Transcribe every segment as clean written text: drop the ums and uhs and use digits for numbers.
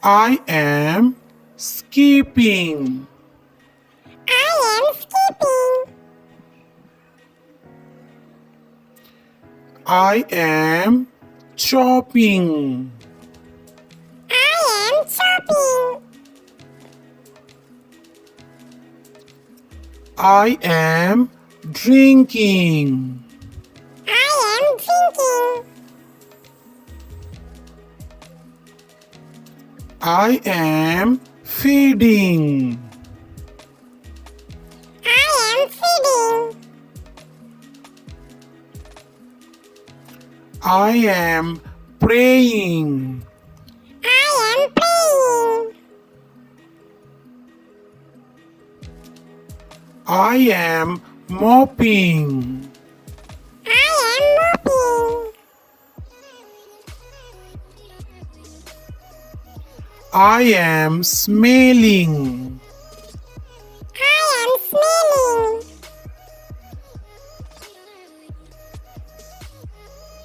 I am skipping. I am skipping. I am chopping. I am chopping. I am drinking. I am drinking. I am feeding. I am feeding. I am praying. I am praying. I am mopping. I am mopping. I am smelling. I am smelling.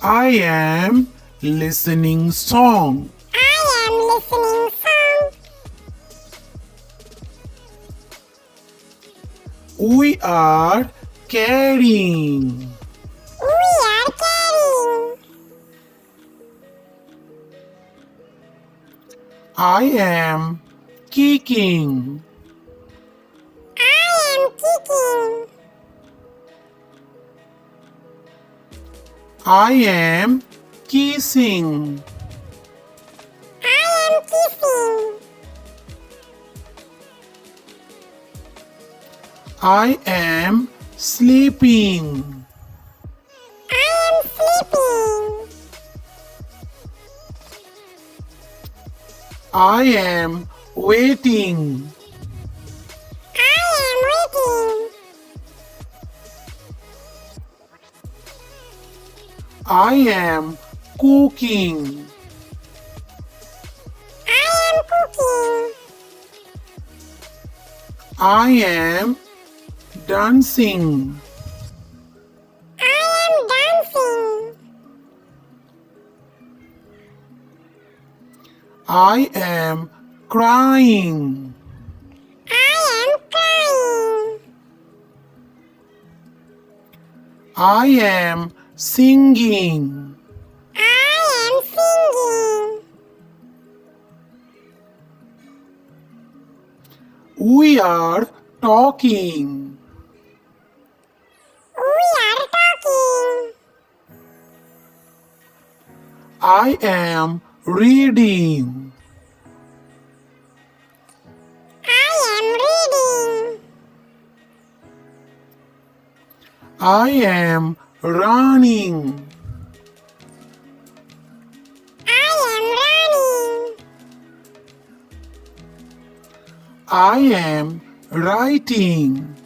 I am listening song. I am listening song. We are carrying. We are carrying. I am kicking. I am kicking. I am kissing. I am kissing. I am sleeping. I am sleeping. I am waiting. I am waiting. I am cooking. I am cooking. I am dancing. I am dancing. I am crying. I am crying. I am singing. I am singing. We are talking. We are talking. I am reading. I am reading. I am running. I am running. I am writing.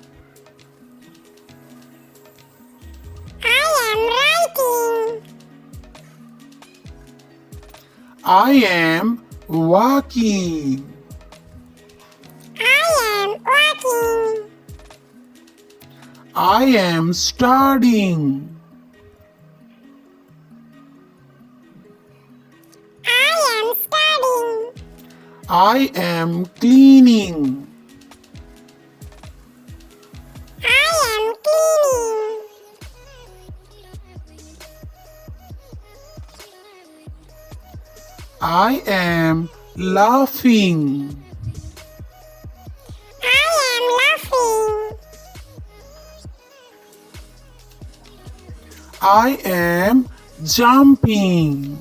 I am writing. I am walking. I am walking. I am studying. I am studying. I am cleaning. I am cleaning. I am laughing. I am laughing. I am jumping.